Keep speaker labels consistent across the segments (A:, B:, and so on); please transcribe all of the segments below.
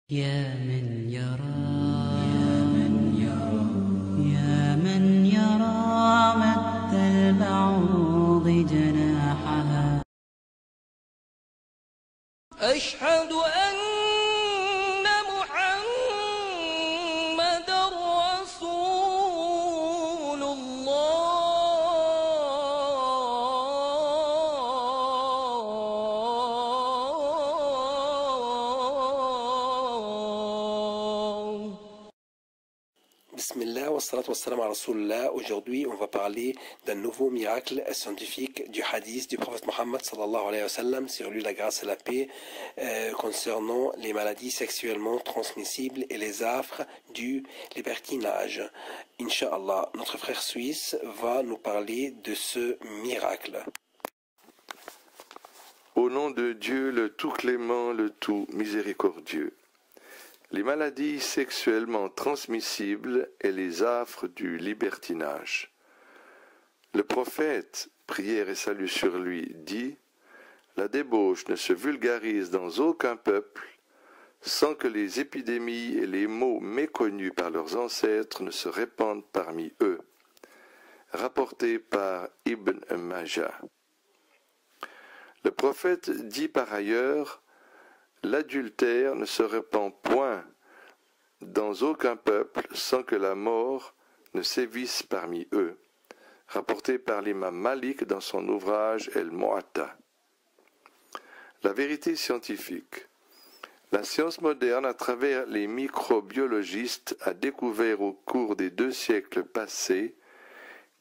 A: يا من يرى يا من يرى مد البعوض جناحها
B: أشهد أن محمد رسول الله.
C: Bismillah, wassalat wassalam ala Rasulullah. Aujourd'hui, on va parler d'un nouveau miracle scientifique du hadith du prophète Mohammed sallallahu alayhi wa sallam, sur lui la grâce et la paix, concernant les maladies sexuellement transmissibles et les affres du libertinage. Inch'Allah, notre frère suisse va nous parler de ce miracle.
D: Au nom de Dieu, le tout clément, le tout miséricordieux. Les maladies sexuellement transmissibles et les affres du libertinage. Le prophète, prière et salut sur lui, dit « La débauche ne se vulgarise dans aucun peuple sans que les épidémies et les maux méconnus par leurs ancêtres ne se répandent parmi eux. » Rapporté par Ibn Majah. Le prophète dit par ailleurs « L'adultère ne se répand point dans aucun peuple sans que la mort ne sévisse parmi eux. » Rapporté par l'imam Malik dans son ouvrage El-Mu'atta. La vérité scientifique. La science moderne, à travers les microbiologistes, a découvert au cours des 2 siècles passés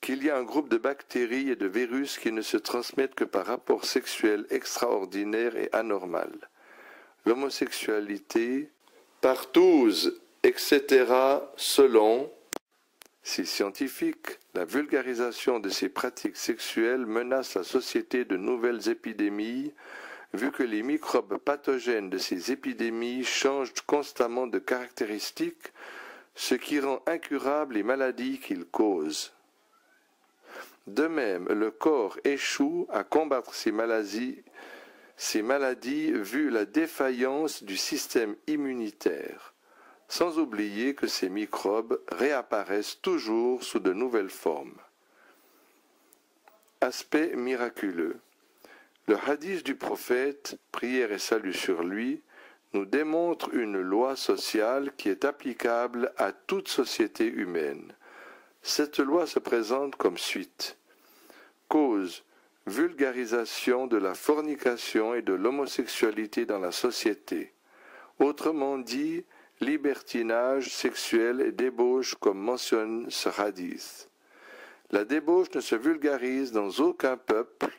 D: qu'il y a un groupe de bactéries et de virus qui ne se transmettent que par rapport sexuel extraordinaire et anormal. L'homosexualité, partouze, etc., selon ces scientifiques, la vulgarisation de ces pratiques sexuelles menace la société de nouvelles épidémies, vu que les microbes pathogènes de ces épidémies changent constamment de caractéristiques, ce qui rend incurables les maladies qu'ils causent. De même, le corps échoue à combattre ces maladies vu la défaillance du système immunitaire, sans oublier que ces microbes réapparaissent toujours sous de nouvelles formes. Aspect miraculeux. Le hadith du prophète, prière et salut sur lui, nous démontre une loi sociale qui est applicable à toute société humaine. Cette loi se présente comme suite. Cause, vulgarisation de la fornication et de l'homosexualité dans la société. Autrement dit, libertinage sexuel et débauche comme mentionne ce hadith. La débauche ne se vulgarise dans aucun peuple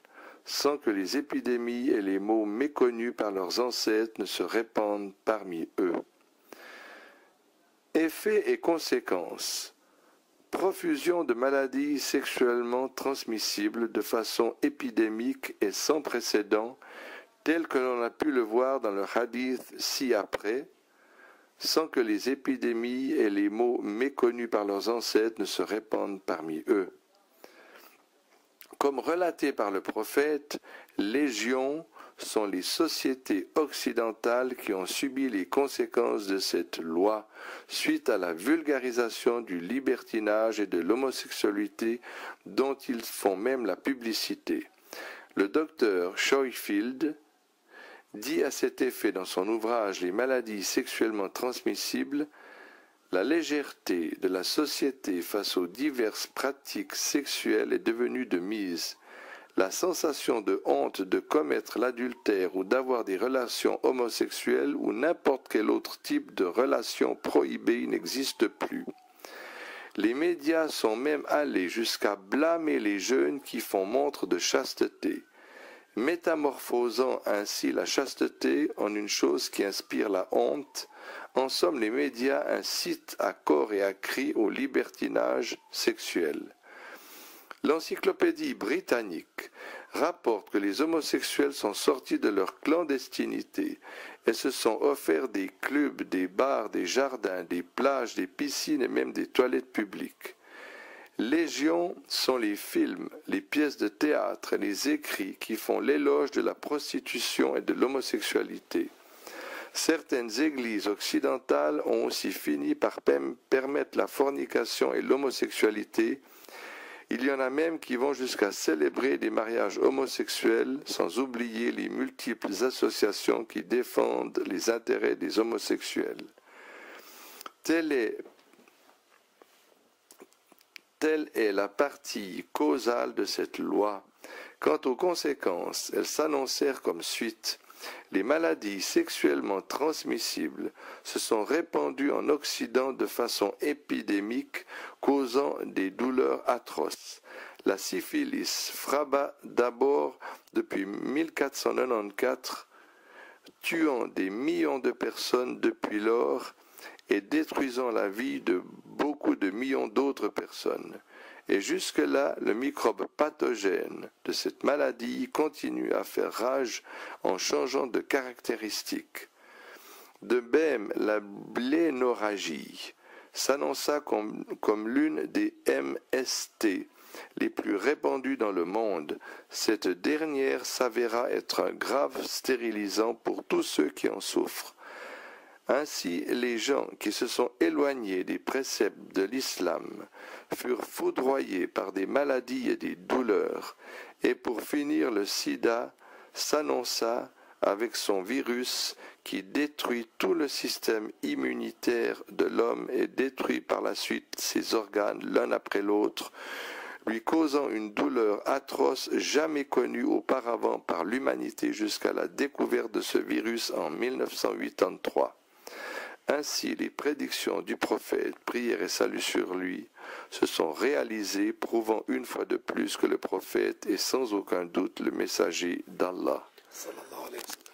D: sans que les épidémies et les maux méconnus par leurs ancêtres ne se répandent parmi eux. Effets et conséquences. Profusion de maladies sexuellement transmissibles de façon épidémique et sans précédent, tel que l'on a pu le voir dans le hadith ci-après, sans que les épidémies et les maux méconnus par leurs ancêtres ne se répandent parmi eux. Comme relaté par le prophète, légion sont les sociétés occidentales qui ont subi les conséquences de cette loi suite à la vulgarisation du libertinage et de l'homosexualité dont ils font même la publicité. Le docteur Schofield dit à cet effet dans son ouvrage « Les maladies sexuellement transmissibles » la légèreté de la société face aux diverses pratiques sexuelles est devenue de mise. La sensation de honte de commettre l'adultère ou d'avoir des relations homosexuelles ou n'importe quel autre type de relation prohibée n'existe plus. Les médias sont même allés jusqu'à blâmer les jeunes qui font montre de chasteté, métamorphosant ainsi la chasteté en une chose qui inspire la honte. En somme, les médias incitent à corps et à cri au libertinage sexuel. L'encyclopédie britannique rapporte que les homosexuels sont sortis de leur clandestinité et se sont offerts des clubs, des bars, des jardins, des plages, des piscines et même des toilettes publiques. Légion sont les films, les pièces de théâtre et les écrits qui font l'éloge de la prostitution et de l'homosexualité. Certaines églises occidentales ont aussi fini par permettre la fornication et l'homosexualité. Il y en a même qui vont jusqu'à célébrer des mariages homosexuels, sans oublier les multiples associations qui défendent les intérêts des homosexuels. Telle est la partie causale de cette loi. Quant aux conséquences, elles s'annoncèrent comme suite. Les maladies sexuellement transmissibles se sont répandues en Occident de façon épidémique, causant des douleurs atroces. La syphilis frappa d'abord depuis 1494, tuant des millions de personnes depuis lors et détruisant la vie de beaucoup de millions d'autres personnes. Et jusque-là, le microbe pathogène de cette maladie continue à faire rage en changeant de caractéristiques. De même, la blénorragie s'annonça comme l'une des MST les plus répandues dans le monde. Cette dernière s'avéra être un grave stérilisant pour tous ceux qui en souffrent. Ainsi, les gens qui se sont éloignés des préceptes de l'islam furent foudroyés par des maladies et des douleurs, et pour finir le sida s'annonça avec son virus qui détruit tout le système immunitaire de l'homme et détruit par la suite ses organes l'un après l'autre, lui causant une douleur atroce jamais connue auparavant par l'humanité jusqu'à la découverte de ce virus en 1983. Ainsi, les prédictions du prophète, prière et salut sur lui, se sont réalisées, prouvant une fois de plus que le prophète est sans aucun doute le messager d'Allah.
C: sallallahu alayhi wa sallam.